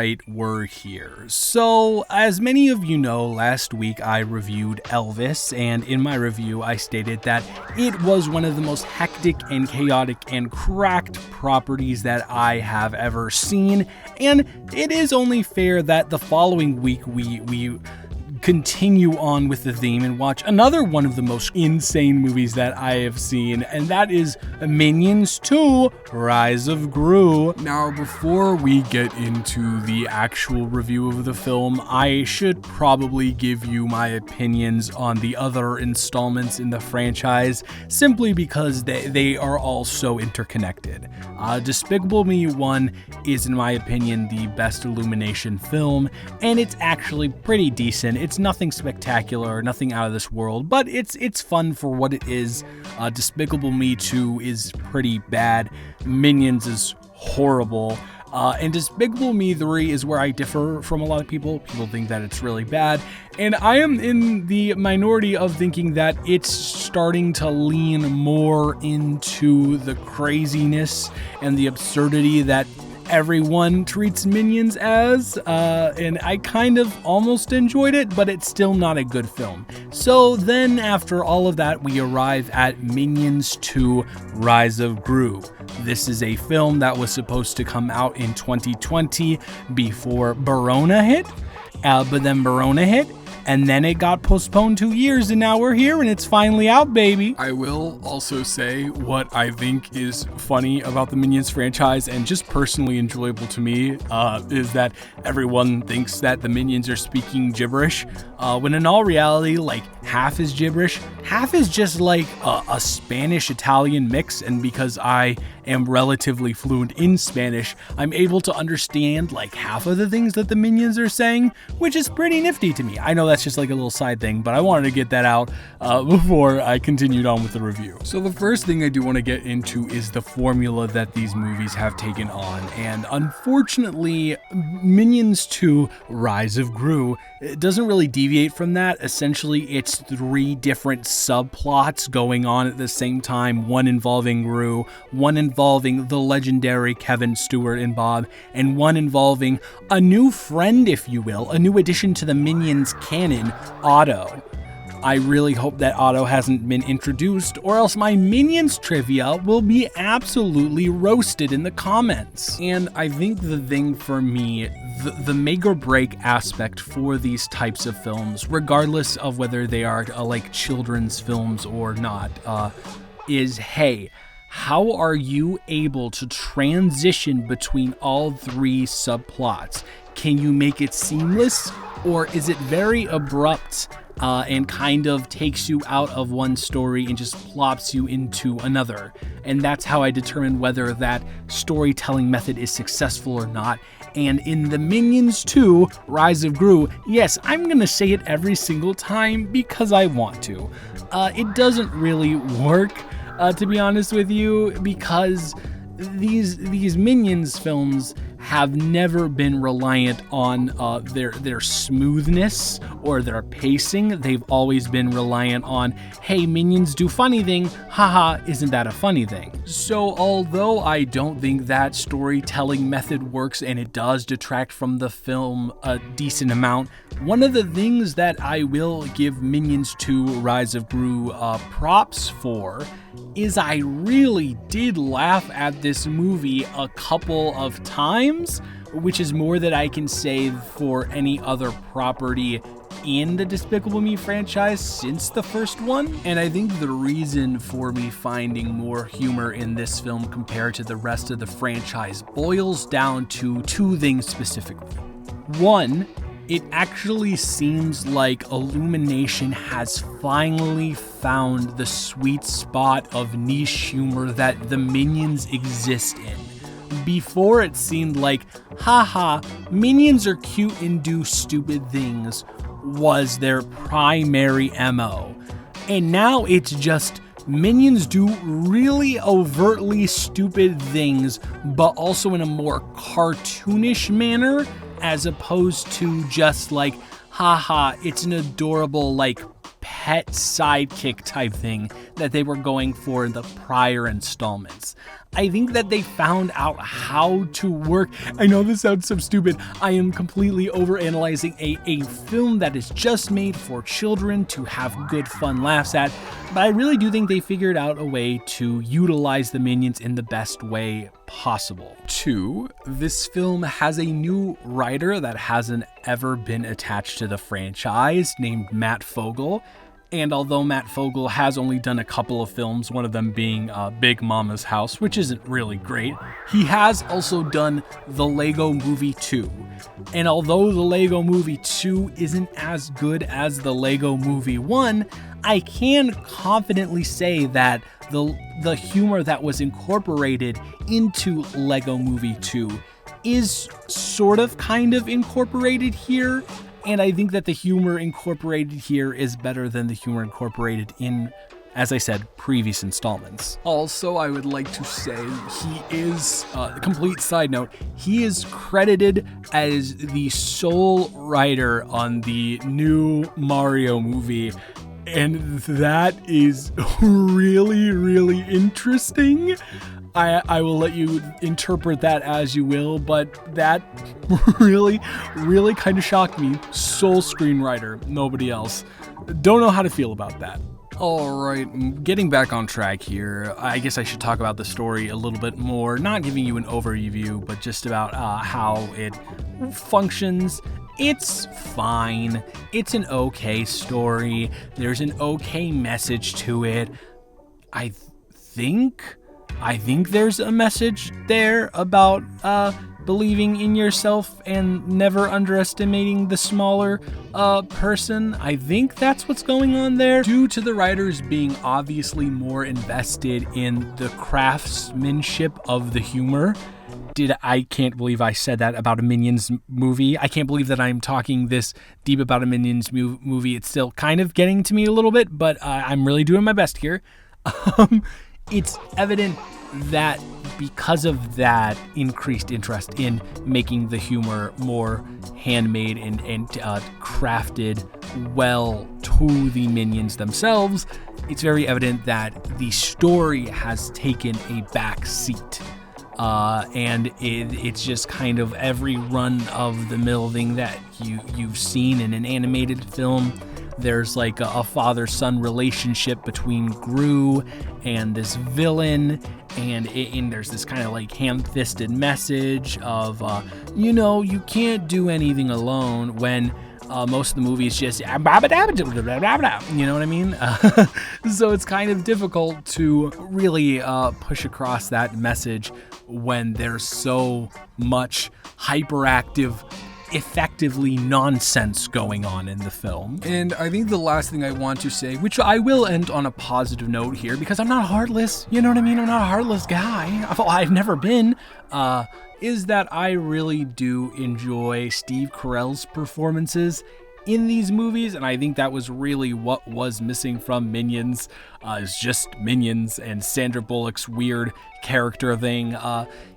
right, we're here. So, as many of you know, last week I reviewed Elvis, and in my review I stated that it was one of the most hectic and chaotic and cracked properties that I have ever seen, and it is only fair that the following week we continue on with the theme and watch another one of the most insane movies that I have seen, and that is Minions 2: Rise of Gru. Now, before we get into the actual review of the film, I should probably give you my opinions on the other installments in the franchise, simply because they are all so interconnected. Despicable Me 1 is, in my opinion, the best Illumination film, and it's actually pretty decent. It's nothing spectacular, nothing out of this world, but it's fun for what it is. Despicable Me 2 is pretty bad. Minions is horrible. And Despicable Me 3 is where I differ from a lot of people. People think that it's really bad, and I am in the minority of thinking that it's starting to lean more into the craziness and the absurdity that everyone treats Minions as, and I kind of almost enjoyed it, but it's still not a good film. So then after all of that, we arrive at Minions 2: Rise of Gru. This is a film that was supposed to come out in 2020 before Barona hit, but then Barona hit, and then it got postponed 2 years, and now we're here, and it's finally out, baby. I will also say what I think is funny about the Minions franchise, and just personally enjoyable to me, is that everyone thinks that the Minions are speaking gibberish, when in all reality, like, half is gibberish, half is just like a Spanish-Italian mix, and because I am relatively fluent in Spanish, I'm able to understand like half of the things that the Minions are saying, which is pretty nifty to me. I know that's just like a little side thing, but I wanted to get that out before I continued on with the review. So the first thing I do want to get into is the formula that these movies have taken on, and unfortunately, Minions 2: Rise of Gru doesn't really deviate from that. Essentially, it's 3 different subplots going on at the same time, one involving Gru, one involving the legendary Kevin, Stewart, and Bob, and one involving a new friend, if you will, a new addition to the Minions canon, Otto. I really hope that Otto hasn't been introduced, or else my Minions trivia will be absolutely roasted in the comments. And I think the thing for me, the make or break aspect for these types of films, regardless of whether they are like children's films or not, is, hey, how are you able to transition between all 3 subplots? Can you make it seamless, or is it very abrupt and kind of takes you out of one story and just plops you into another? And that's how I determine whether that storytelling method is successful or not. And in the Minions 2: Rise of Gru, yes, I'm gonna say it every single time because I want to. It doesn't really work, to be honest with you, because these Minions films have never been reliant on their smoothness or their pacing. They've always been reliant on, hey, Minions do funny thing, haha, isn't that a funny thing? So although I don't think that storytelling method works, and it does detract from the film a decent amount, one of the things that I will give Minions 2: Rise of Gru props for is I really did laugh at this movie a couple of times, which is more than I can say for any other property in the Despicable Me franchise since the first one. And I think the reason for me finding more humor in this film compared to the rest of the franchise boils down to 2 things specifically. One, it actually seems like Illumination has finally found the sweet spot of niche humor that the Minions exist in. Before, it seemed like, haha, Minions are cute and do stupid things was their primary MO. And now it's just Minions do really overtly stupid things, but also in a more cartoonish manner, as opposed to just like, haha, it's an adorable, like, pet sidekick type thing that they were going for in the prior installments. I think that they found out how to work. I know this sounds so stupid. I am completely overanalyzing a film that is just made for children to have good fun laughs at, but I really do think they figured out a way to utilize the Minions in the best way possible. 2, this film has a new writer that hasn't ever been attached to the franchise, named Matt Fogel. And although Matt Fogel has only done a couple of films, one of them being Big Mama's House, which isn't really great, he has also done The Lego Movie 2. And although The Lego Movie 2 isn't as good as The Lego Movie 1, I can confidently say that the humor that was incorporated into Lego Movie 2 is sort of kind of incorporated here. And I think that the humor incorporated here is better than the humor incorporated in, as I said, previous installments. Also, I would like to say he is, complete side note, he is credited as the sole writer on the new Mario movie. And that is really, really interesting. I will let you interpret that as you will, but that really kind of shocked me. Sole screenwriter, nobody else. Don't know how to feel about that. Alright, getting back on track here, I guess I should talk about the story a little bit more, not giving you an overview, but just about how it functions. It's fine. It's an okay story. There's an okay message to it. I think there's a message there about believing in yourself and never underestimating the smaller person. I think that's what's going on there. Due to the writers being obviously more invested in the craftsmanship of the humor. I can't believe I said that about a Minions movie. I can't believe that I'm talking this deep about a Minions movie. It's still kind of getting to me a little bit, but I'm really doing my best here. It's evident that because of that increased interest in making the humor more handmade and crafted well to the Minions themselves, it's very evident that the story has taken a back seat. And it's just kind of every run-of-the-mill thing that you've seen in an animated film. There's like a father-son relationship between Gru and this villain, and there's this kind of like ham-fisted message of, you can't do anything alone, when most of the movie is just, you know what I mean? So it's kind of difficult to really push across that message when there's so much hyperactive, effectively nonsense going on in the film. And I think the last thing I want to say, which I will end on a positive note here, because I'm not heartless, you know what I mean? I'm not a heartless guy. I've never been, is that I really do enjoy Steve Carell's performances in these movies, and I think that was really what was missing from Minions, is just Minions and Sandra Bullock's weird character thing.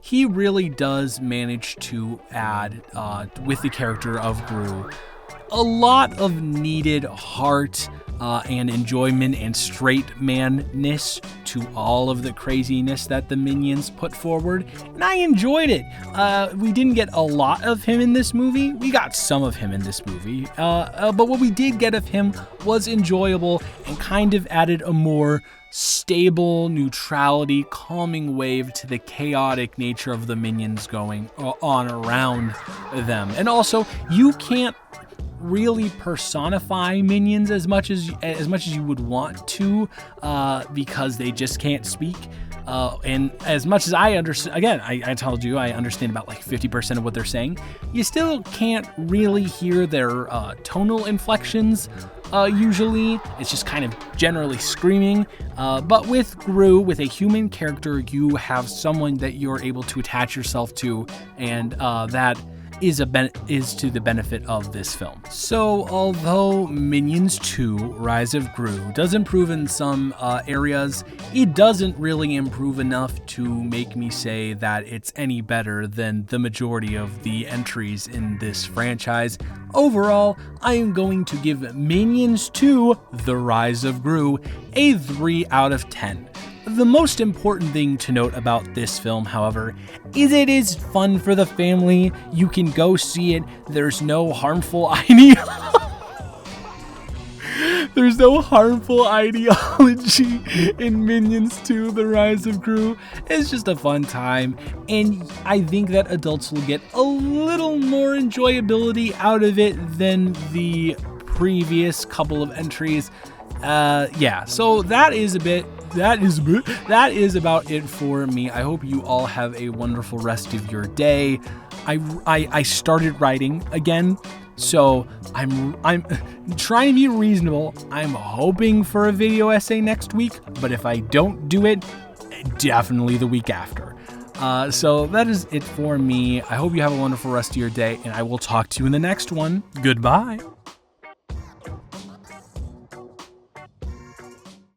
He really does manage to add, with the character of Gru, a lot of needed heart and enjoyment and straight manness to all of the craziness that the Minions put forward, and I enjoyed it. We didn't get a lot of him in this movie. We got some of him in this movie, but what we did get of him was enjoyable and kind of added a more stable neutrality, calming wave to the chaotic nature of the Minions going on around them. And also, you can't really personify Minions as much as you would want to, because they just can't speak. And as much as I understand, again, I told you I understand about like 50% of what they're saying, you still can't really hear their tonal inflections. Usually, it's just kind of generally screaming. But with Gru, with a human character, you have someone that you're able to attach yourself to, and that is to the benefit of this film. So, although Minions 2: Rise of Gru does improve in some areas, it doesn't really improve enough to make me say that it's any better than the majority of the entries in this franchise. Overall, I am going to give Minions 2: The Rise of Gru a 3 out of 10. The most important thing to note about this film, however, is it is fun for the family. You can go see it. There's no harmful There's no harmful ideology in Minions 2: The Rise of Gru. It's just a fun time, and I think that adults will get a little more enjoyability out of it than the previous couple of entries. So that is about it for me. I hope you all have a wonderful rest of your day. I started writing again, so I'm trying to be reasonable. I'm hoping for a video essay next week, but if I don't do it, definitely the week after. So that is it for me. I hope you have a wonderful rest of your day, and I will talk to you in the next one. Goodbye.